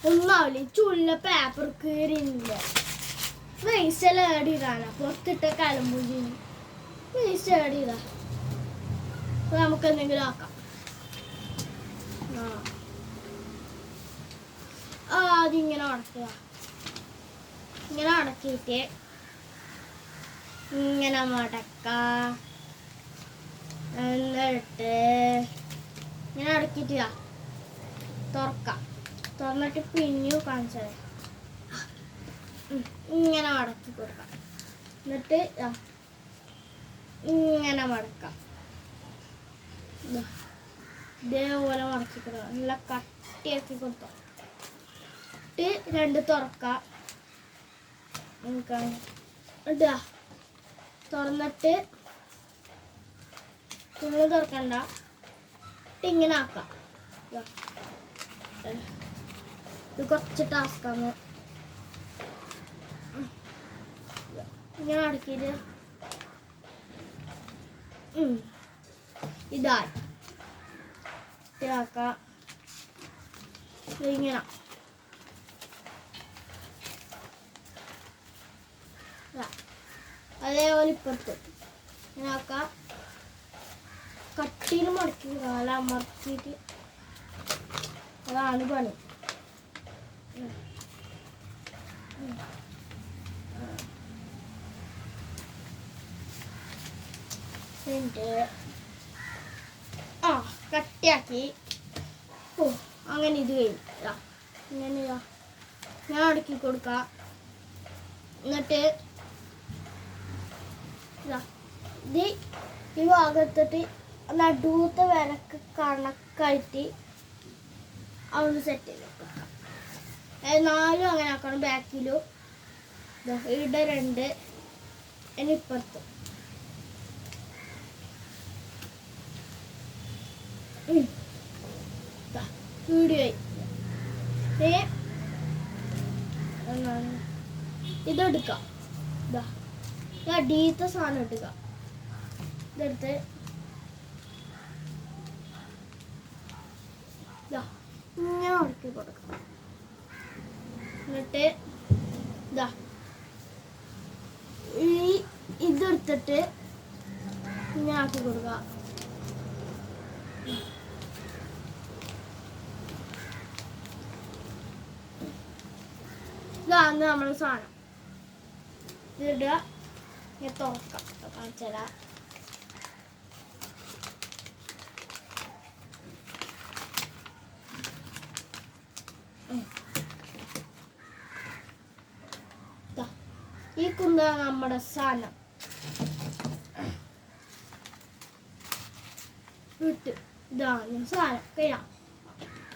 ഒന്നാവില്ല ചുള്ള paper കീറിയില്ല waste ഏടിയിടാനാ പുറത്തിട്ട കലമ്പൂജി waste ഏടിയിടാ നമുക്ക് എന്തെങ്കിലും ആക്കാം അതിങ്ങനെ അടക്കുക ഇങ്ങനെ അടക്കിയിട്ട് ഇങ്ങനെ മടക്ക എന്നിട്ട് ഇങ്ങനെ അടക്കിയിട്ടാ തുറക്കാം തുറന്നിട്ട് പിന്നെയും കാണിച്ചത് ഇങ്ങനെ മടക്കി കൊടുക്കാം എന്നിട്ട് ഇങ്ങനെ മടക്കാം ഇതേപോലെ മടക്കി കൊടുക്കാം നല്ല കട്ടിയാക്കി കൊടുത്തോ ഇട്ട് രണ്ട് തുറക്കാം ഇട്ടാ തുറന്നിട്ട് നിങ്ങൾ തുറക്കണ്ട ഇങ്ങനെ ആക്കാം ഇത് കുറച്ച് ടാസ്ക്കാണ് ഇങ്ങനെ അടക്കിയിട്ട് ഇതായി ആക്കാം ഇങ്ങനെ അതേപോലെ ഇപ്പുറത്ത് ഇങ്ങനെ ആക്കാം കട്ടിയിൽ മടക്കി കാല അമർത്തിയിട്ട് അതാണ് പണി കട്ടിയാക്കി അങ്ങനെ ഇത് കഴിഞ്ഞ ഇങ്ങനെ ഞാൻ അടുക്കി കൊടുക്കാം എന്നിട്ട് ഇത് ഈ ഭാഗത്തിട്ട് നടുവത്തെ വിലക്ക് കണക്കായിട്ട് അതൊന്ന് സെറ്റ് ചെയ്ത് കൊടുക്കാം നാലും അങ്ങനെ ആക്കണം ബാക്കിലും ഇവിടെ രണ്ട് ഇനി ഇപ്പുറത്ത് വീഡിയോ ഇതെടുക്കാം അടിയത്തെ സാധനം എടുക്കുക ഇതെടുത്ത് ഇങ്ങനെ ഉടക്കി കൊടുക്കാം എന്നിട്ട് ഇതെടുത്തിട്ട് ഇങ്ങനെ ആക്കി കൊടുക്കുക ഇതാണ് നമ്മുടെ സാധനം ഇതിടുക ഇങ്ങനെ തുറക്കാം കാണിച്ചാൽ ഈ കുന്താണ് നമ്മുടെ സാധനം വിട്ട് ഇതാണ് സാധനം കഴിയാം